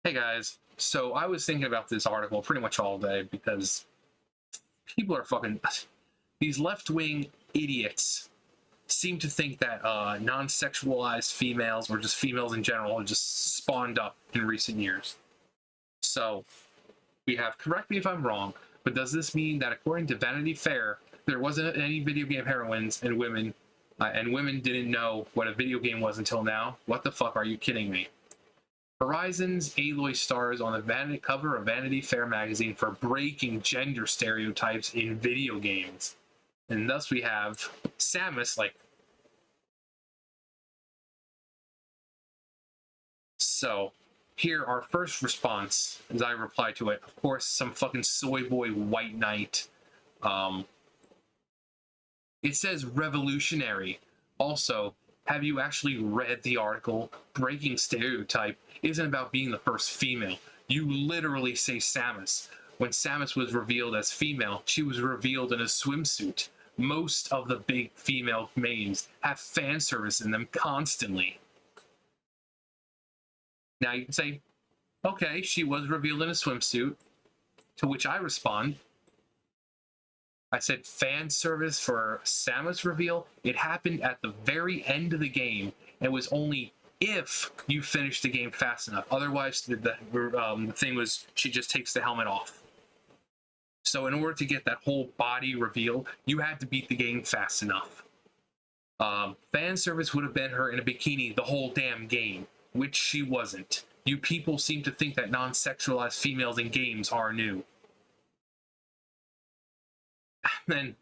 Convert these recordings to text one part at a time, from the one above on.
Hey guys, so I was thinking about this article pretty much all day because people are fucking. These left-wing idiots seem to think that non-sexualized females, or just females in general, have just spawned up in recent years. So, we have, correct me if I'm wrong, but does this mean that according to Vanity Fair, there wasn't any video game heroines and women didn't know what a video game was until now? What the fuck, are you kidding me? Horizon's Aloy stars on the cover of Vanity Fair magazine for breaking gender stereotypes in video games. And thus we have Samus, like... So, here, our first response, as I reply to it, of course, some fucking soy boy white knight. It says revolutionary. Also, have you actually read the article? Breaking stereotype isn't about being the first female. You literally say Samus. When Samus was revealed as female, she was revealed in a swimsuit. Most of the big female mains have fan service in them constantly. Now you can say, okay, she was revealed in a swimsuit, to which I respond, I said fan service for Samus reveal. It happened at the very end of the game, and was only if you finished the game fast enough. Otherwise, the thing was she just takes the helmet off. So in order to get that whole body reveal, you had to beat the game fast enough. Fan service would have been her in a bikini the whole damn game, which she wasn't. You people seem to think that non-sexualized females in games are new. Then,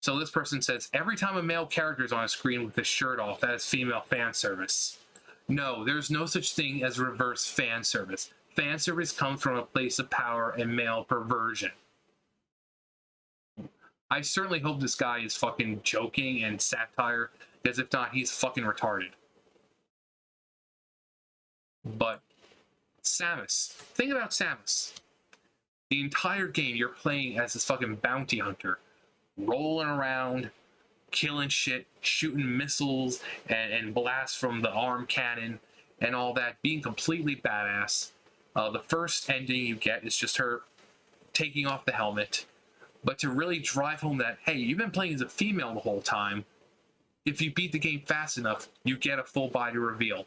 so this person says, every time a male character is on a screen with his shirt off, that is female fan service. No, there's no such thing as reverse fan service. Fan service comes from a place of power and male perversion. I certainly hope this guy is fucking joking and satire, because if not, he's fucking retarded. But Samus, think about Samus. The entire game you're playing as this fucking bounty hunter, rolling around, killing shit, shooting missiles and blasts from the arm cannon and all that, being completely badass. The first ending you get is just her taking off the helmet. But to really drive home that, hey, you've been playing as a female the whole time, if you beat the game fast enough, you get a full body reveal.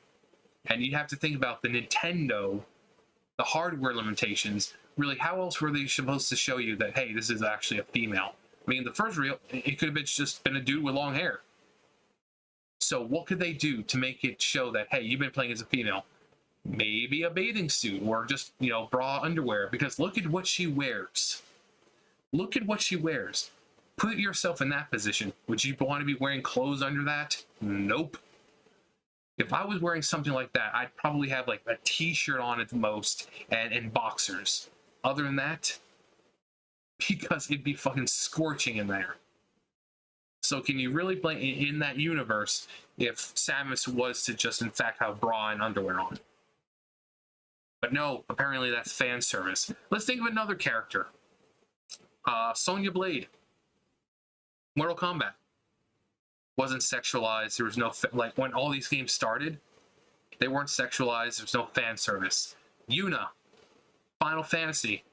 And you have to think about the Nintendo, the hardware limitations. Really, how else were they supposed to show you that, hey, this is actually a female? I mean, the first reel, it could have just been a dude with long hair. So what could they do to make it show that, hey, you've been playing as a female? Maybe a bathing suit, or just, you know, bra underwear. Because look at what she wears. Look at what she wears. Put yourself in that position. Would you want to be wearing clothes under that? Nope. If I was wearing something like that, I'd probably have like a t-shirt on at the most and boxers. Other than that, because it'd be fucking scorching in there. So can you really play in that universe if Samus was to just in fact have bra and underwear on? But no, apparently that's fan service. Let's think of another character. Sonya Blade. Mortal Kombat. Wasn't sexualized. There was no, like, when all these games started, they weren't sexualized. There was no fan service. Yuna. Final Fantasy.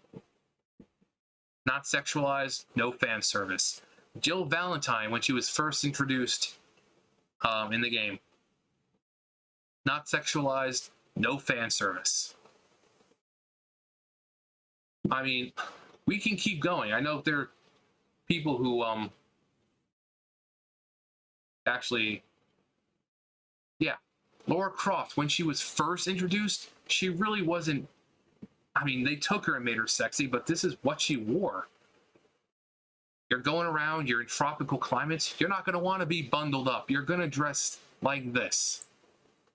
Not sexualized, no fan service. Jill Valentine, when she was first introduced in the game. Not sexualized, no fan service. I mean, we can keep going. I know there are people who actually, yeah, Lara Croft, when she was first introduced, she really wasn't, I mean, they took her and made her sexy, but this is what she wore. You're going around, you're in tropical climates, you're not going to want to be bundled up. You're going to dress like this.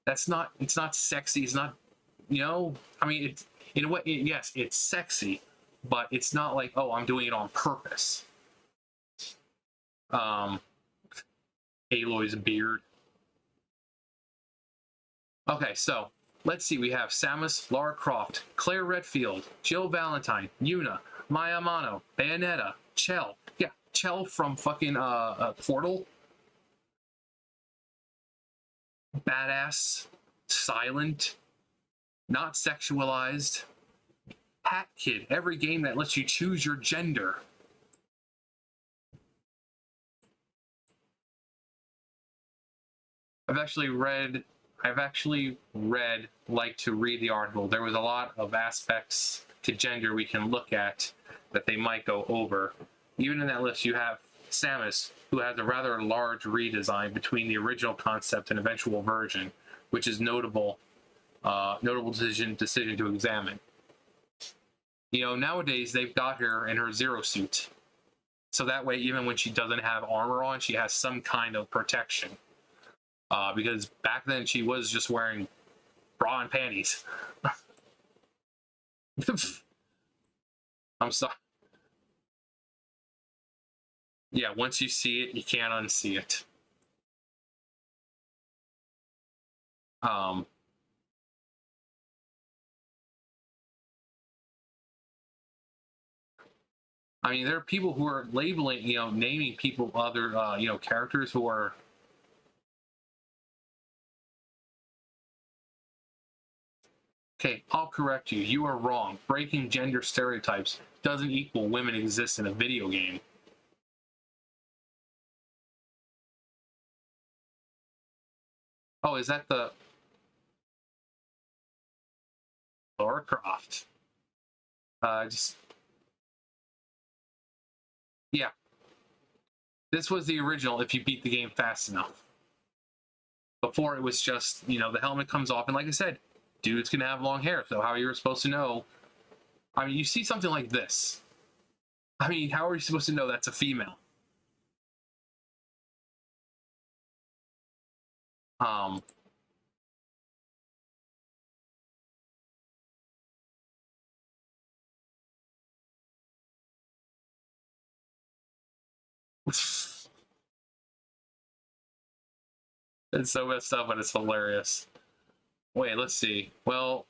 That's not, it's not sexy, it's not, you know, I mean, it's, in a way, yes, it's sexy, but it's not like, oh, I'm doing it on purpose. Aloy's beard. Okay, so let's see. We have Samus, Lara Croft, Claire Redfield, Jill Valentine, Yuna, Maya Amano, Bayonetta, Chell. Yeah, Chell from fucking Portal. Badass, silent, not sexualized. Hat Kid, every game that lets you choose your gender. I've actually read, like to read the article. There was a lot of aspects to gender we can look at that they might go over. Even in that list, you have Samus, who has a rather large redesign between the original concept and eventual version, which is notable decision to examine. You know, nowadays they've got her in her Zero suit, so that way even when she doesn't have armor on, she has some kind of protection. Because back then she was just wearing bra and panties. I'm sorry. Yeah, once you see it, you can't unsee it. I mean, there are people who are labeling, you know, naming people other, you know, characters who are. Okay, I'll correct you. You are wrong. Breaking gender stereotypes doesn't equal women exist in a video game. Oh, is that the Lara Croft? Yeah. This was the original if you beat the game fast enough. Before it was just, you know, the helmet comes off, and like I said, dudes can have long hair, so how are you supposed to know? I mean, you see something like this. I mean, how are you supposed to know that's a female? It's so messed up, but it's hilarious. Wait, let's see. Well,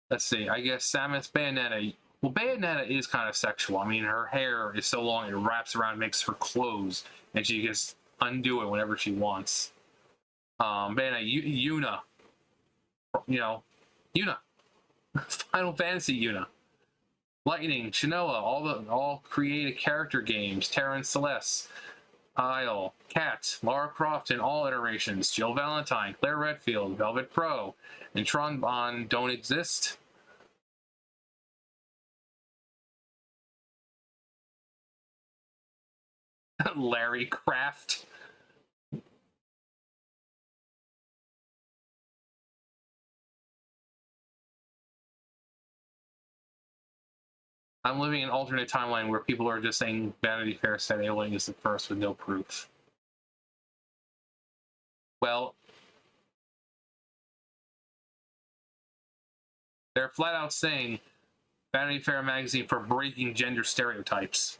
let's see. I guess Samus Bayonetta. Well, Bayonetta is kind of sexual. I mean, her hair is so long it wraps around, makes her clothes, and she can just undo it whenever she wants. Bayonetta, Yuna. You know, Yuna. Final Fantasy Yuna. Lightning, Shinoa, all created character games. Terra and Celeste, Isle, Kat, Lara Croft in all iterations. Jill Valentine, Claire Redfield, Velvet Pro, and Tron Bond don't exist. Larry Kraft. I'm living in an alternate timeline where people are just saying Vanity Fair said Aloy is the first with no proof. Well, they're flat out saying Vanity Fair magazine for breaking gender stereotypes.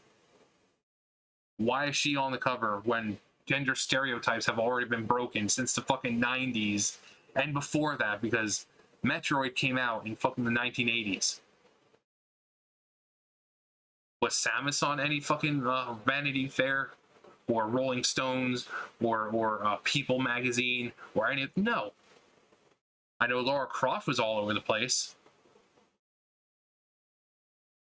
Why is she on the cover when gender stereotypes have already been broken since the fucking 90s and before that, because Metroid came out in fucking the 1980s. Was Samus on any fucking Vanity Fair or Rolling Stones or People magazine or any? No. I know Lara Croft was all over the place.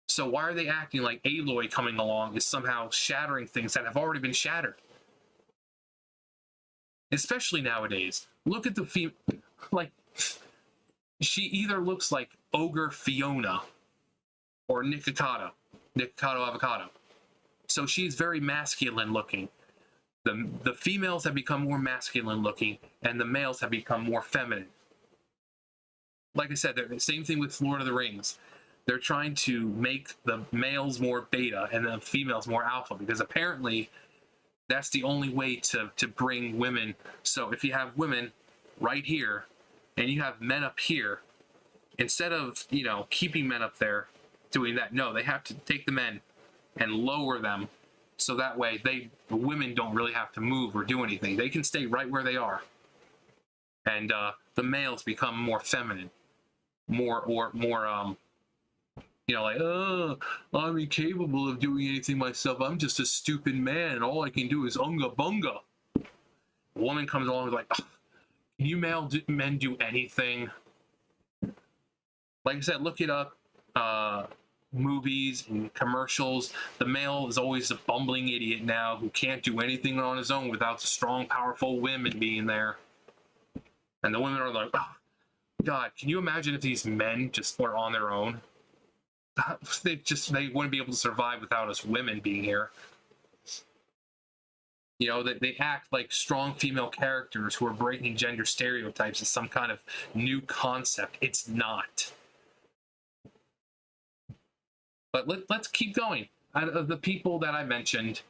So why are they acting like Aloy coming along is somehow shattering things that have already been shattered? Especially nowadays. Look at the like, she either looks like Ogre Fiona or Nikocado Avocado. So she's very masculine looking. The females have become more masculine looking, and the males have become more feminine. Like I said, the same thing with Lord of the Rings. They're trying to make the males more beta and the females more alpha, because apparently that's the only way to bring women. So if you have women right here and you have men up here, instead of, you know, keeping men up there doing that, no, they have to take the men and lower them, so that way the women don't really have to move or do anything. They can stay right where they are, and the males become more feminine, more you know, like, oh, I'm incapable of doing anything myself. I'm just a stupid man. All I can do is unga bunga. A woman comes along and is like, oh, can you men do anything? Like I said, look it up. Movies and commercials. The male is always a bumbling idiot now who can't do anything on his own without the strong, powerful women being there. And the women are like, oh, God, can you imagine if these men just were on their own? They wouldn't be able to survive without us women being here. You know, that they act like strong female characters who are breaking gender stereotypes is some kind of new concept. It's not. But let's keep going. Out of the people that I mentioned,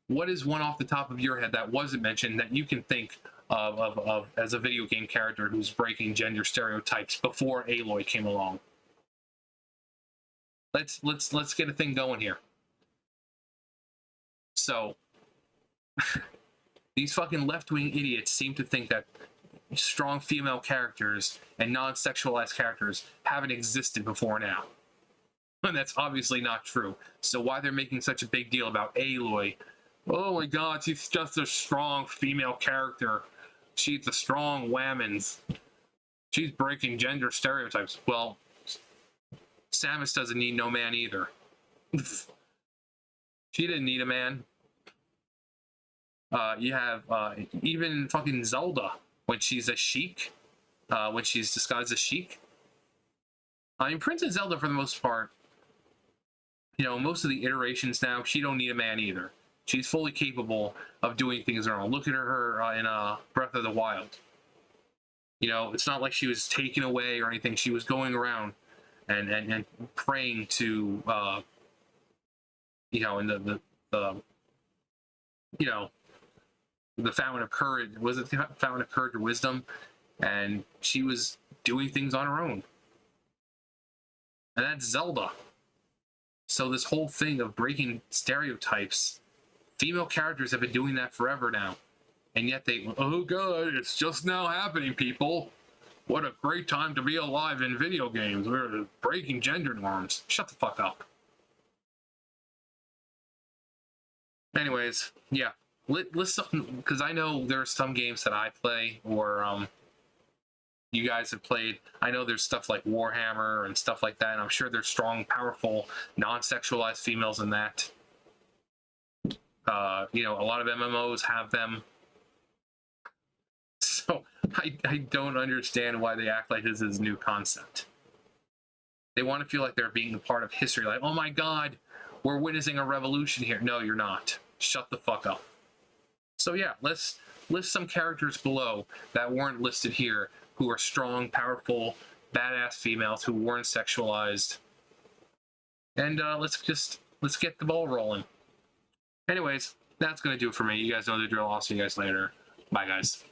what is one off the top of your head that wasn't mentioned that you can think of as a video game character who's breaking gender stereotypes before Aloy came along? Let's get a thing going here. So these fucking left-wing idiots seem to think that strong female characters and non-sexualized characters haven't existed before now. And that's obviously not true. So why they're making such a big deal about Aloy? Oh my God, she's just a strong female character. She's a strong woman's. She's breaking gender stereotypes. Well, Samus doesn't need no man either. She didn't need a man. You have even fucking Zelda when she's a Sheik, when she's disguised as Sheik. I mean, Princess Zelda, for the most part, you know, most of the iterations now, she don't need a man either. She's fully capable of doing things on her own. Look at her in Breath of the Wild. You know, it's not like she was taken away or anything. She was going around and praying to, you know, in the you know, the Fountain of Courage. Was it the Fountain of Courage or Wisdom? And she was doing things on her own. And that's Zelda. So this whole thing of breaking stereotypes, female characters have been doing that forever now. And yet they, oh God, it's just now happening, people. What a great time to be alive in video games. We're breaking gender norms. Shut the fuck up. Anyways, yeah. Listen, because I know there's some games that I play or you guys have played. I know there's stuff like Warhammer and stuff like that, and I'm sure there's strong, powerful, non-sexualized females in that. You know, a lot of MMOs have them. So I don't understand why they act like this is a new concept. They want to feel like they're being a part of history, like, oh my God, we're witnessing a revolution here. No, you're not. Shut the fuck up. So yeah, let's list some characters below that weren't listed here who are strong, powerful, badass females who weren't sexualized. And let's get the ball rolling. Anyways, that's going to do it for me. You guys know the drill. I'll see you guys later. Bye, guys.